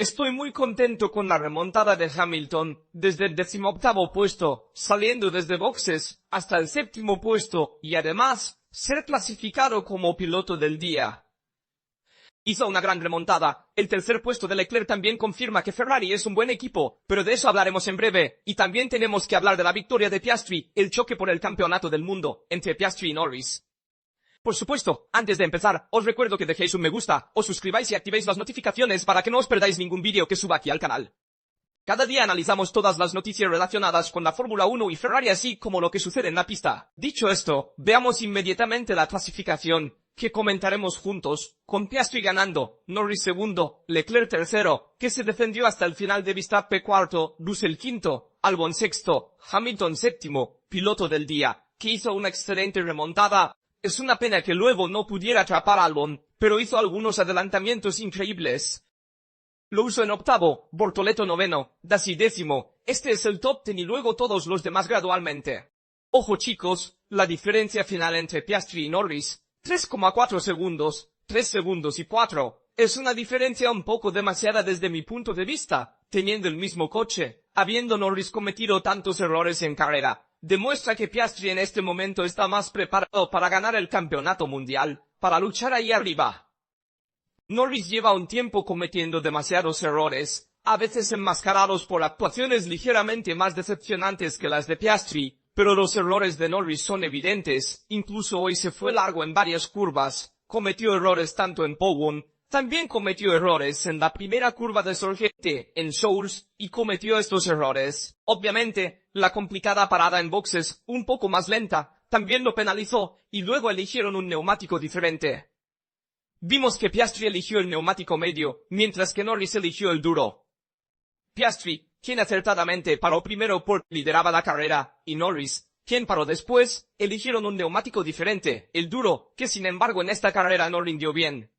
Estoy muy contento con la remontada de Hamilton, desde el 18º puesto, saliendo desde boxes, hasta el 7º puesto, y además, ser clasificado como piloto del día. Hizo una gran remontada. El tercer puesto de Leclerc también confirma que Ferrari es un buen equipo, pero de eso hablaremos en breve, y también tenemos que hablar de la victoria de Piastri, el choque por el campeonato del mundo, entre Piastri y Norris. Por supuesto, antes de empezar, os recuerdo que dejéis un me gusta, os suscribáis y activéis las notificaciones para que no os perdáis ningún vídeo que suba aquí al canal. Cada día analizamos todas las noticias relacionadas con la Fórmula 1 y Ferrari así como lo que sucede en la pista. Dicho esto, veamos inmediatamente la clasificación, que comentaremos juntos, con Piastri ganando, Norris segundo, Leclerc tercero, que se defendió hasta el final de Verstappen cuarto, Russell quinto, Albon sexto, Hamilton séptimo, piloto del día, que hizo una excelente remontada. Es una pena que luego no pudiera atrapar a Albon, pero hizo algunos adelantamientos increíbles. Lo usó en octavo, Bortoleto noveno, Gasly décimo, este es el top 10 y luego todos los demás gradualmente. Ojo chicos, la diferencia final entre Piastri y Norris, 3,4 segundos, 3 segundos y 4, es una diferencia un poco demasiada desde mi punto de vista, teniendo el mismo coche, habiendo Norris cometido tantos errores en carrera. Demuestra que Piastri en este momento está más preparado para ganar el campeonato mundial, para luchar ahí arriba. Norris lleva un tiempo cometiendo demasiados errores, a veces enmascarados por actuaciones ligeramente más decepcionantes que las de Piastri, pero los errores de Norris son evidentes, incluso hoy se fue largo en varias curvas, cometió errores tanto en P1, también cometió errores en la primera curva de Sorgente, en Sours, y cometió estos errores. Obviamente, la complicada parada en boxes, un poco más lenta, también lo penalizó, y luego eligieron un neumático diferente. Vimos que Piastri eligió el neumático medio, mientras que Norris eligió el duro. Piastri, quien acertadamente paró primero porque lideraba la carrera, y Norris, quien paró después, eligieron un neumático diferente, el duro, que sin embargo en esta carrera no rindió bien.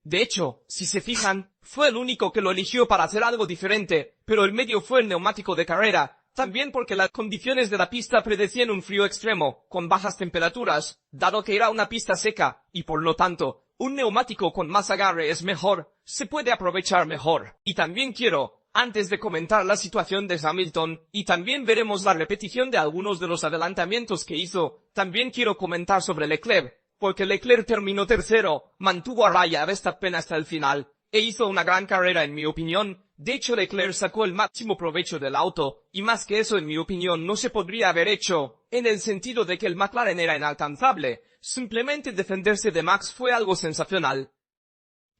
De hecho, si se fijan, fue el único que lo eligió para hacer algo diferente, pero el medio fue el neumático de carrera, también porque las condiciones de la pista predecían un frío extremo, con bajas temperaturas, dado que era una pista seca, y por lo tanto, un neumático con más agarre es mejor, se puede aprovechar mejor. Y también quiero, antes de comentar la situación de Hamilton, y también veremos la repetición de algunos de los adelantamientos que hizo, también quiero comentar sobre Leclerc, porque Leclerc terminó tercero, mantuvo a raya a Verstappen hasta el final, e hizo una gran carrera en mi opinión. De hecho Leclerc sacó el máximo provecho del auto, y más que eso en mi opinión no se podría haber hecho, en el sentido de que el McLaren era inalcanzable, simplemente defenderse de Max fue algo sensacional.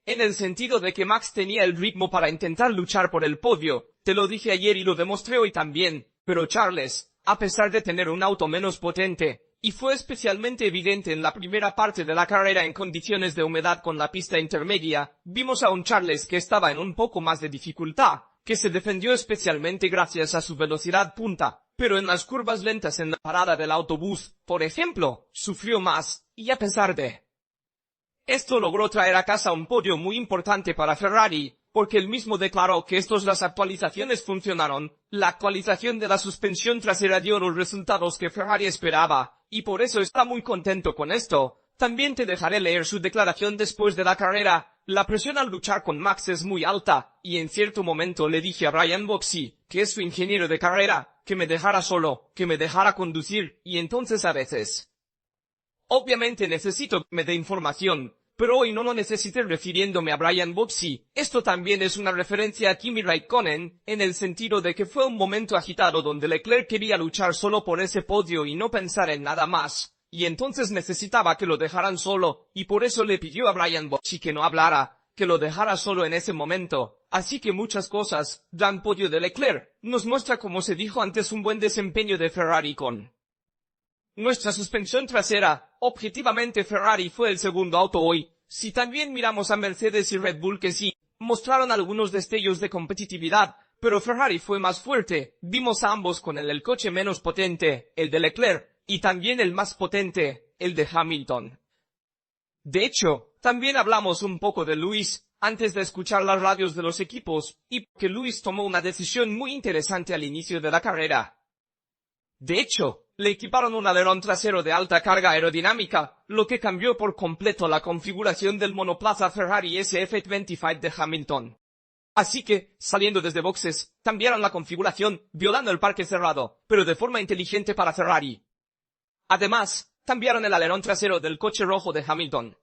En el sentido de que Max tenía el ritmo para intentar luchar por el podio, te lo dije ayer y lo demostré hoy también, pero Charles, a pesar de tener un auto menos potente, y fue especialmente evidente en la primera parte de la carrera en condiciones de humedad con la pista intermedia, vimos a un Charles que estaba en un poco más de dificultad, que se defendió especialmente gracias a su velocidad punta, pero en las curvas lentas en la parada del autobús, por ejemplo, sufrió más, y a pesar de esto logró traer a casa un podio muy importante para Ferrari, porque él mismo declaró que las actualizaciones funcionaron, la actualización de la suspensión trasera dio los resultados que Ferrari esperaba, y por eso está muy contento con esto. También te dejaré leer su declaración después de la carrera. La presión al luchar con Max es muy alta, y en cierto momento le dije a Brian Boxey, que es su ingeniero de carrera, que me dejara solo, que me dejara conducir, y entonces a veces obviamente necesito que me dé información, pero hoy no lo necesité refiriéndome a Brian Boxey. Esto también es una referencia a Kimi Raikkonen, en el sentido de que fue un momento agitado donde Leclerc quería luchar solo por ese podio y no pensar en nada más, y entonces necesitaba que lo dejaran solo, y por eso le pidió a Brian Boxey que no hablara, que lo dejara solo en ese momento. Así que muchas cosas, gran podio de Leclerc, nos muestra como se dijo antes un buen desempeño de Ferrari con nuestra suspensión trasera. Objetivamente Ferrari fue el segundo auto hoy. Si también miramos a Mercedes y Red Bull que sí, mostraron algunos destellos de competitividad, pero Ferrari fue más fuerte. Vimos a ambos con el coche menos potente, el de Leclerc, y también el más potente, el de Hamilton. De hecho, también hablamos un poco de Lewis, antes de escuchar las radios de los equipos, y que Lewis tomó una decisión muy interesante al inicio de la carrera. De hecho, le equiparon un alerón trasero de alta carga aerodinámica, lo que cambió por completo la configuración del monoplaza Ferrari SF25 de Hamilton. Así que, saliendo desde boxes, cambiaron la configuración, violando el parque cerrado, pero de forma inteligente para Ferrari. Además, cambiaron el alerón trasero del coche rojo de Hamilton.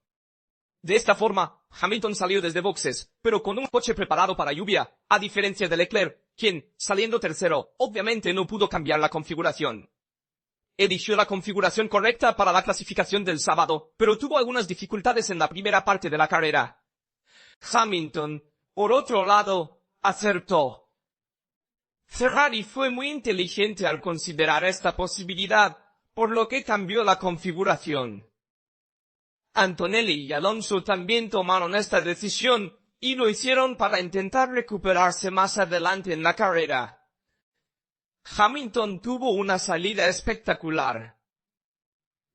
De esta forma, Hamilton salió desde boxes, pero con un coche preparado para lluvia, a diferencia de Leclerc, quien, saliendo tercero, obviamente no pudo cambiar la configuración. Eligió la configuración correcta para la clasificación del sábado, pero tuvo algunas dificultades en la primera parte de la carrera. Hamilton, por otro lado, acertó. Ferrari fue muy inteligente al considerar esta posibilidad, por lo que cambió la configuración. Antonelli y Alonso también tomaron esta decisión, y lo hicieron para intentar recuperarse más adelante en la carrera. Hamilton tuvo una salida espectacular.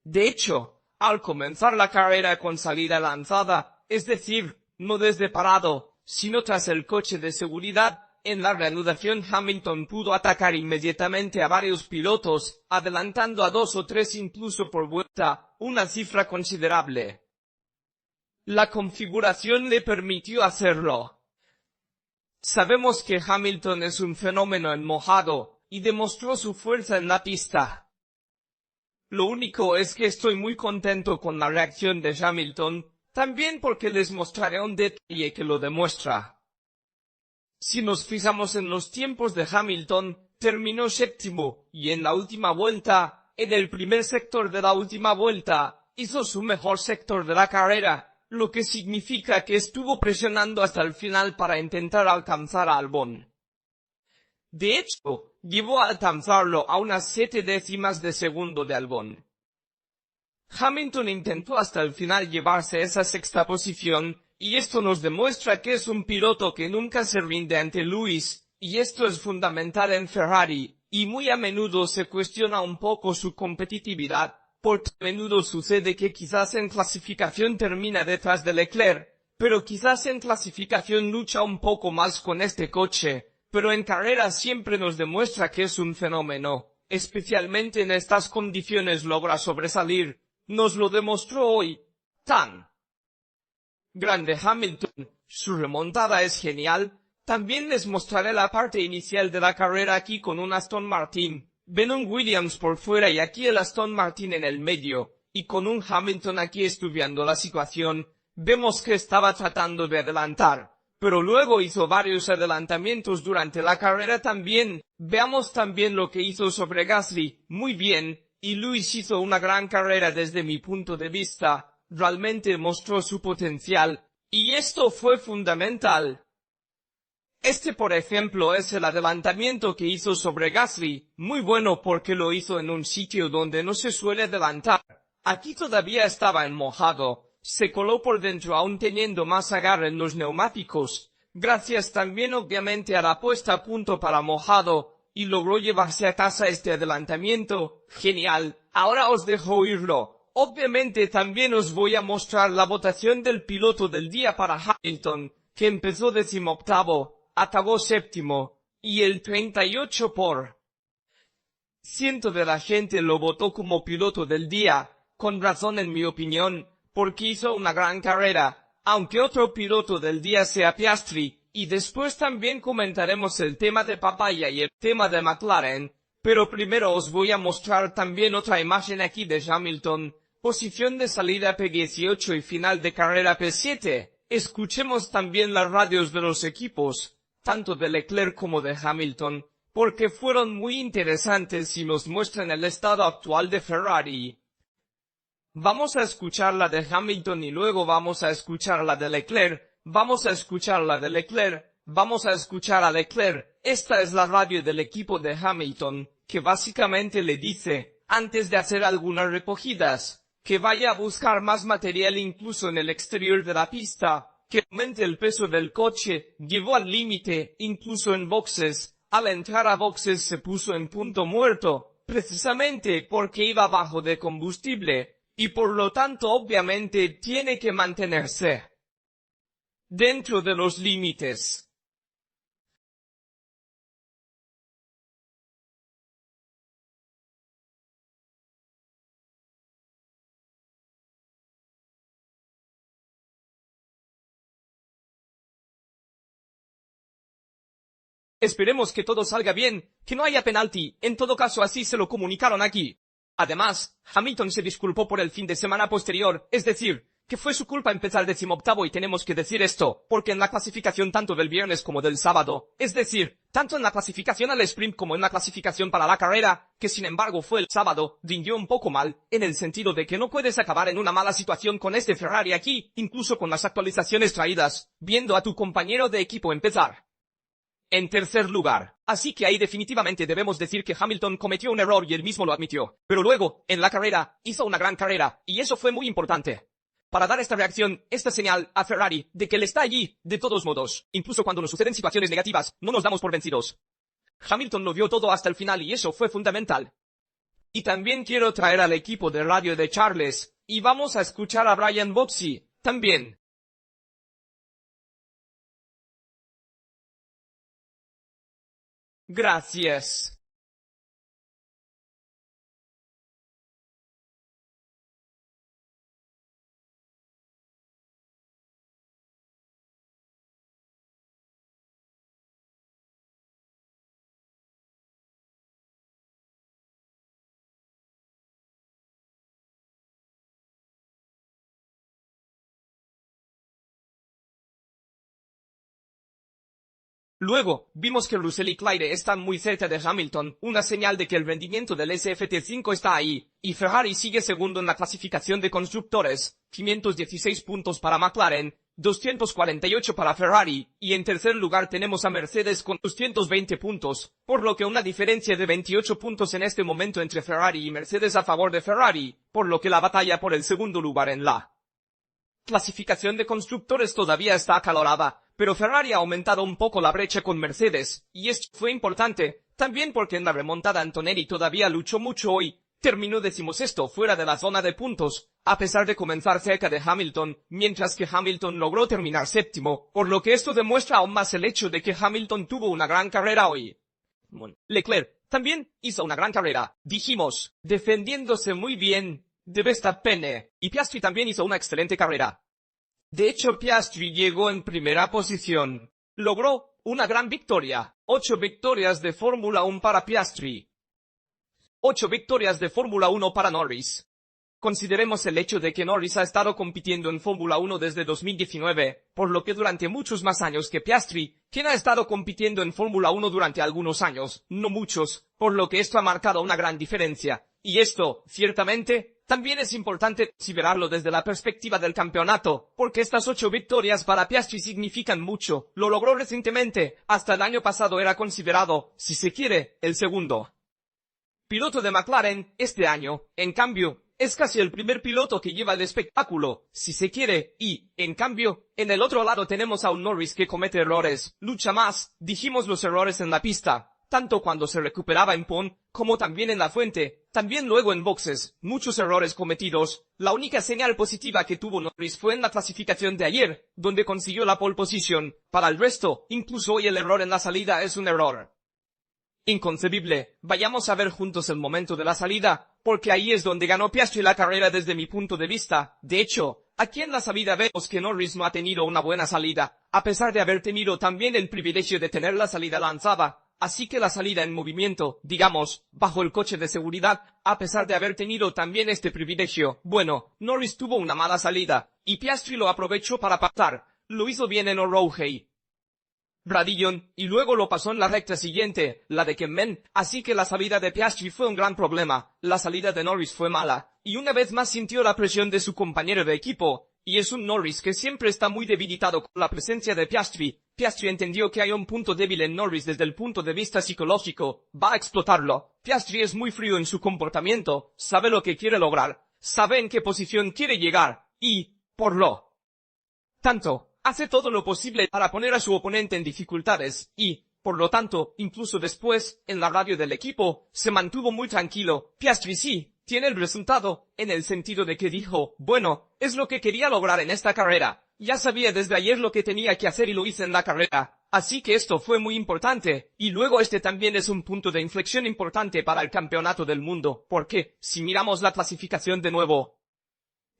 De hecho, al comenzar la carrera con salida lanzada, es decir, no desde parado, sino tras el coche de seguridad, en la reanudación Hamilton pudo atacar inmediatamente a varios pilotos, adelantando a 2 o 3 incluso por vuelta, una cifra considerable. La configuración le permitió hacerlo. Sabemos que Hamilton es un fenómeno en mojado, y demostró su fuerza en la pista. Lo único es que estoy muy contento con la reacción de Hamilton, también porque les mostraré un detalle que lo demuestra. Si nos fijamos en los tiempos de Hamilton, terminó séptimo, y en la última vuelta, en el primer sector de la última vuelta, hizo su mejor sector de la carrera, lo que significa que estuvo presionando hasta el final para intentar alcanzar a Albon. De hecho, llevó a alcanzarlo a unas 7 décimas de segundo de Albon. Hamilton intentó hasta el final llevarse esa sexta posición, y esto nos demuestra que es un piloto que nunca se rinde ante Lewis, y esto es fundamental en Ferrari, y muy a menudo se cuestiona un poco su competitividad, porque a menudo sucede que quizás en clasificación termina detrás de Leclerc, pero quizás en clasificación lucha un poco más con este coche, pero en carrera siempre nos demuestra que es un fenómeno, especialmente en estas condiciones logra sobresalir, nos lo demostró hoy. Tan grande Hamilton, su remontada es genial. También les mostraré la parte inicial de la carrera aquí con un Aston Martin, Venom Williams por fuera y aquí el Aston Martin en el medio, y con un Hamilton aquí estudiando la situación, vemos que estaba tratando de adelantar, pero luego hizo varios adelantamientos durante la carrera también. Veamos también lo que hizo sobre Gasly, muy bien, y Lewis hizo una gran carrera desde mi punto de vista, realmente mostró su potencial, y esto fue fundamental. Este por ejemplo es el adelantamiento que hizo sobre Gasly, muy bueno porque lo hizo en un sitio donde no se suele adelantar. Aquí todavía estaba en mojado, se coló por dentro aún teniendo más agarre en los neumáticos, gracias también obviamente a la puesta a punto para mojado, y logró llevarse a casa este adelantamiento. Genial, ahora os dejo oírlo. Obviamente también os voy a mostrar la votación del piloto del día para Hamilton, que empezó 18º, acabó séptimo, y el 38% de la gente lo votó como piloto del día, con razón en mi opinión, porque hizo una gran carrera, aunque otro piloto del día sea Piastri, y después también comentaremos el tema de Papaya y el tema de McLaren, pero primero os voy a mostrar también otra imagen aquí de Hamilton, posición de salida P18 y final de carrera P7, escuchemos también las radios de los equipos, tanto de Leclerc como de Hamilton, porque fueron muy interesantes y nos muestran el estado actual de Ferrari. Vamos a escuchar la de Hamilton y luego vamos a escuchar la de Leclerc, vamos a escuchar la de Leclerc, vamos a escuchar a Leclerc. Esta es la radio del equipo de Hamilton, que básicamente le dice, antes de hacer algunas recogidas, que vaya a buscar más material incluso en el exterior de la pista, que aumente el peso del coche, llevó al límite, incluso en boxes. Al entrar a boxes se puso en punto muerto, precisamente porque iba bajo de combustible, y por lo tanto obviamente tiene que mantenerse dentro de los límites. Esperemos que todo salga bien, que no haya penalti, en todo caso así se lo comunicaron aquí. Además, Hamilton se disculpó por el fin de semana posterior, es decir, que fue su culpa empezar 18º y tenemos que decir esto, porque en la clasificación tanto del viernes como del sábado, es decir, tanto en la clasificación al sprint como en la clasificación para la carrera, que sin embargo fue el sábado, rindió un poco mal, en el sentido de que no puedes acabar en una mala situación con este Ferrari aquí, incluso con las actualizaciones traídas, viendo a tu compañero de equipo empezar en tercer lugar. Así que ahí definitivamente debemos decir que Hamilton cometió un error y él mismo lo admitió. Pero luego, en la carrera, hizo una gran carrera, y eso fue muy importante para dar esta reacción, esta señal a Ferrari de que él está allí, de todos modos. Incluso cuando nos suceden situaciones negativas, no nos damos por vencidos. Hamilton lo vio todo hasta el final y eso fue fundamental. Y también quiero traer al equipo de radio de Charles, y vamos a escuchar a Brian Boxey, también. Gracias. Luego, vimos que Russell y Claire están muy cerca de Hamilton, una señal de que el rendimiento del SFT5 está ahí, y Ferrari sigue segundo en la clasificación de constructores, 516 puntos para McLaren, 248 para Ferrari, y en tercer lugar tenemos a Mercedes con 220 puntos, por lo que una diferencia de 28 puntos en este momento entre Ferrari y Mercedes a favor de Ferrari, por lo que la batalla por el segundo lugar en la clasificación de constructores todavía está acalorada, pero Ferrari ha aumentado un poco la brecha con Mercedes, y esto fue importante, también porque en la remontada Antonelli todavía luchó mucho hoy, terminó 16º fuera de la zona de puntos, a pesar de comenzar cerca de Hamilton, mientras que Hamilton logró terminar séptimo, por lo que esto demuestra aún más el hecho de que Hamilton tuvo una gran carrera hoy. Leclerc también hizo una gran carrera, dijimos, defendiéndose muy bien de Verstappen, y Piastri también hizo una excelente carrera. De hecho, Piastri llegó en primera posición. Logró una gran victoria. 8 victorias de Fórmula 1 para Piastri. 8 victorias de Fórmula 1 para Norris. Consideremos el hecho de que Norris ha estado compitiendo en Fórmula 1 desde 2019, por lo que durante muchos más años que Piastri, quien ha estado compitiendo en Fórmula 1 durante algunos años, no muchos, por lo que esto ha marcado una gran diferencia. Y esto, ciertamente, también es importante considerarlo desde la perspectiva del campeonato, porque estas 8 victorias para Piastri significan mucho. Lo logró recientemente, hasta el año pasado era considerado, si se quiere, el segundo piloto de McLaren. Este año, en cambio, es casi el primer piloto que lleva el espectáculo, si se quiere, y, en cambio, en el otro lado tenemos a un Norris que comete errores, lucha más, dijimos los errores en la pista, tanto cuando se recuperaba en pon, como también en la fuente, también luego en boxes, muchos errores cometidos. La única señal positiva que tuvo Norris fue en la clasificación de ayer, donde consiguió la pole position. Para el resto, incluso hoy el error en la salida es un error inconcebible. Vayamos a ver juntos el momento de la salida, porque ahí es donde ganó Piastri la carrera desde mi punto de vista. De hecho, aquí en la salida vemos que Norris no ha tenido una buena salida, a pesar de haber tenido también el privilegio de tener la salida lanzada. Así que la salida en movimiento, digamos, bajo el coche de seguridad, a pesar de haber tenido también este privilegio. Bueno, Norris tuvo una mala salida, y Piastri lo aprovechó para pasar. Lo hizo bien en O'Rourke Bradillon, y luego lo pasó en la recta siguiente, la de Kemmen, así que la salida de Piastri fue un gran problema. La salida de Norris fue mala, y una vez más sintió la presión de su compañero de equipo, y es un Norris que siempre está muy debilitado con la presencia de Piastri. Piastri entendió que hay un punto débil en Norris desde el punto de vista psicológico, va a explotarlo. Piastri es muy frío en su comportamiento, sabe lo que quiere lograr, sabe en qué posición quiere llegar, y, por lo tanto, hace todo lo posible para poner a su oponente en dificultades, y, por lo tanto, incluso después, en la radio del equipo, se mantuvo muy tranquilo. Piastri sí tiene el resultado, en el sentido de que dijo, bueno, es lo que quería lograr en esta carrera. Ya sabía desde ayer lo que tenía que hacer y lo hice en la carrera. Así que esto fue muy importante, y luego este también es un punto de inflexión importante para el campeonato del mundo, porque, si miramos la clasificación de nuevo,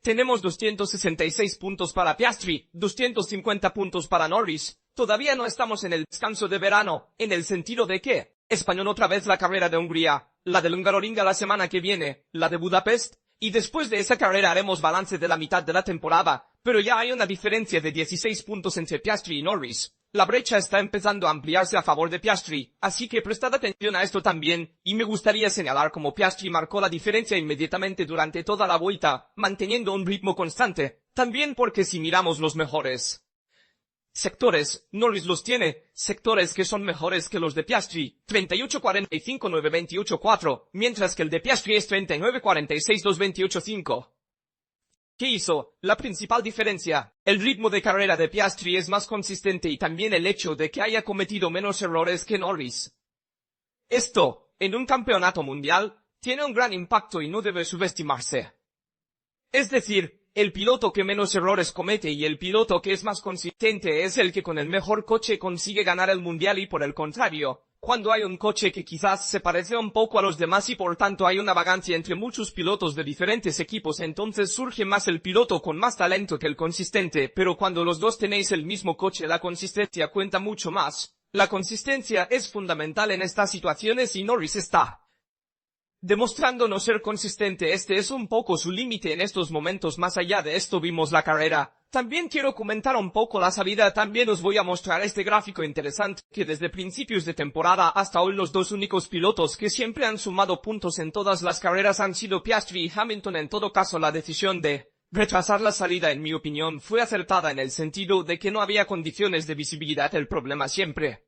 tenemos 266 puntos para Piastri, 250 puntos para Norris, Todavía no estamos en el descanso de verano, en el sentido de que, Español otra vez la carrera de Hungría, la del Hungaroringa la semana que viene, la de Budapest, y después de esa carrera haremos balance de la mitad de la temporada, pero ya hay una diferencia de 16 puntos entre Piastri y Norris. La brecha está empezando a ampliarse a favor de Piastri, así que prestad atención a esto también, y me gustaría señalar cómo Piastri marcó la diferencia inmediatamente durante toda la vuelta, manteniendo un ritmo constante, también porque si miramos los mejores sectores, Norris los tiene, sectores que son mejores que los de Piastri, 38-45 9-28-4, mientras que el de Piastri es 39-46 2-28-5. ¿Qué hizo? La principal diferencia, el ritmo de carrera de Piastri es más consistente y también el hecho de que haya cometido menos errores que Norris. Esto, en un campeonato mundial, tiene un gran impacto y no debe subestimarse. Es decir, el piloto que menos errores comete y el piloto que es más consistente es el que con el mejor coche consigue ganar el mundial y por el contrario, cuando hay un coche que quizás se parece un poco a los demás y por tanto hay una vagancia entre muchos pilotos de diferentes equipos, entonces surge más el piloto con más talento que el consistente, pero cuando los dos tenéis el mismo coche la consistencia cuenta mucho más. La consistencia es fundamental en estas situaciones y Norris está demostrando no ser consistente. Este es un poco su límite en estos momentos. Más allá de esto vimos la carrera. También quiero comentar un poco la salida. También os voy a mostrar este gráfico interesante que desde principios de temporada hasta hoy los dos únicos pilotos que siempre han sumado puntos en todas las carreras han sido Piastri y Hamilton. En todo caso la decisión de retrasar la salida en mi opinión fue acertada en el sentido de que no había condiciones de visibilidad. El problema siempre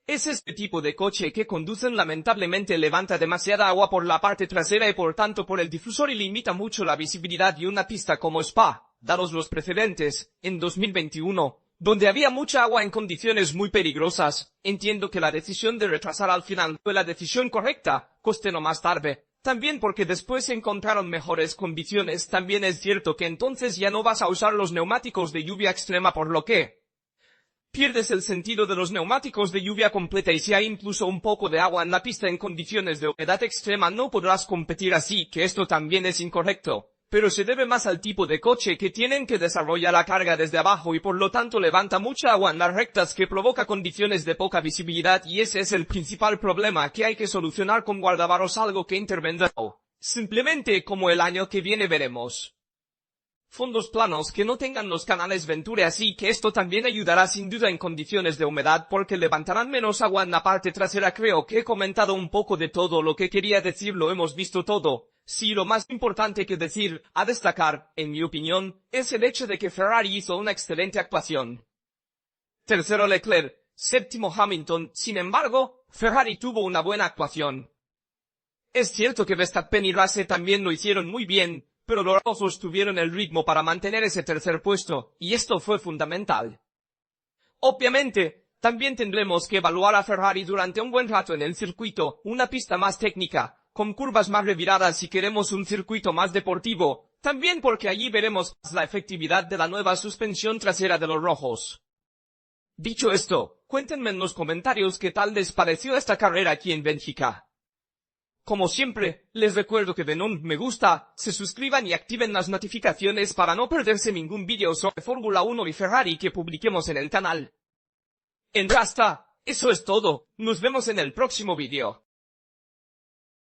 es este tipo de coche que conducen lamentablemente levanta demasiada agua por la parte trasera y por tanto por el difusor y limita mucho la visibilidad, y una pista como Spa, daros los precedentes, en 2021, donde había mucha agua en condiciones muy peligrosas, entiendo que la decisión de retrasar al final fue la decisión correcta, coste no más tarde. También porque después se encontraron mejores condiciones. También es cierto que entonces ya no vas a usar los neumáticos de lluvia extrema, por lo que pierdes el sentido de los neumáticos de lluvia completa, y si hay incluso un poco de agua en la pista en condiciones de humedad extrema no podrás competir, así que esto también es incorrecto. Pero se debe más al tipo de coche que tienen que desarrollar la carga desde abajo y por lo tanto levanta mucha agua en las rectas que provoca condiciones de poca visibilidad, y ese es el principal problema que hay que solucionar con guardabarros, algo que intervendrá simplemente como el año que viene veremos fondos planos que no tengan los canales Venturi, así que esto también ayudará sin duda en condiciones de humedad porque levantarán menos agua en la parte trasera. Creo que he comentado un poco de todo lo que quería decir, lo hemos visto todo. Sí, lo más importante que decir, a destacar, en mi opinión, es el hecho de que Ferrari hizo una excelente actuación. Tercero Leclerc, séptimo Hamilton. Sin embargo, Ferrari tuvo una buena actuación. Es cierto que Verstappen y Russell también lo hicieron muy bien, pero los dos tuvieron el ritmo para mantener ese tercer puesto, y esto fue fundamental. Obviamente, también tendremos que evaluar a Ferrari durante un buen rato en el circuito, una pista más técnica, con curvas más reviradas si queremos un circuito más deportivo, también porque allí veremos la efectividad de la nueva suspensión trasera de los rojos. Dicho esto, cuéntenme en los comentarios qué tal les pareció esta carrera aquí en Bélgica. Como siempre, les recuerdo que den un me gusta, se suscriban y activen las notificaciones para no perderse ningún vídeo sobre Fórmula 1 y Ferrari que publiquemos en el canal. En Rasta, eso es todo, nos vemos en el próximo vídeo.